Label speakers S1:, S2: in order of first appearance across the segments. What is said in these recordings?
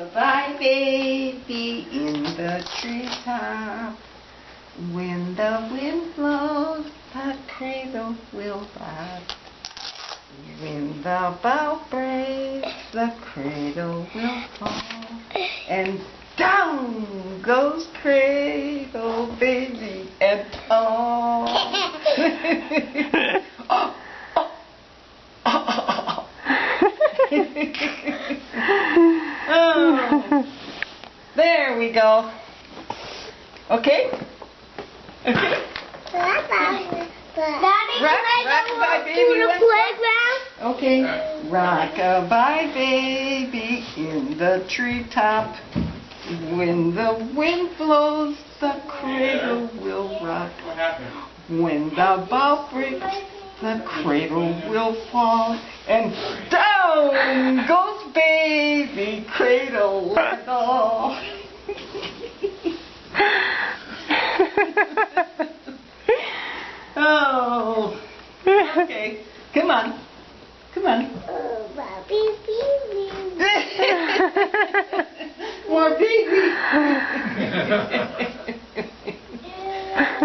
S1: Rock-a-bye baby in the treetop. When the wind blows, the cradle will rock. When the bough breaks, the cradle will fall. And down goes cradle baby and all. Oh, there we go. Okay? Okay?
S2: Daddy,
S1: Rock-a-bye baby.
S2: to the playground?
S1: Okay. Rock-a-bye baby in the treetop. When the wind blows, the cradle will rock.
S3: What happened?
S1: When the bough breaks, the cradle will fall. And down goes baby, cradle and all. Oh. Okay. Come on. Come on. More baby.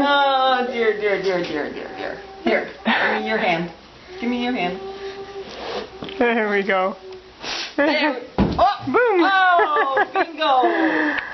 S1: Oh, dear, dear, dear, dear, dear, dear. Here, give me your hand. Give me your hand.
S4: There we go.
S1: There. Oh,
S4: Boom.
S1: oh, bingo.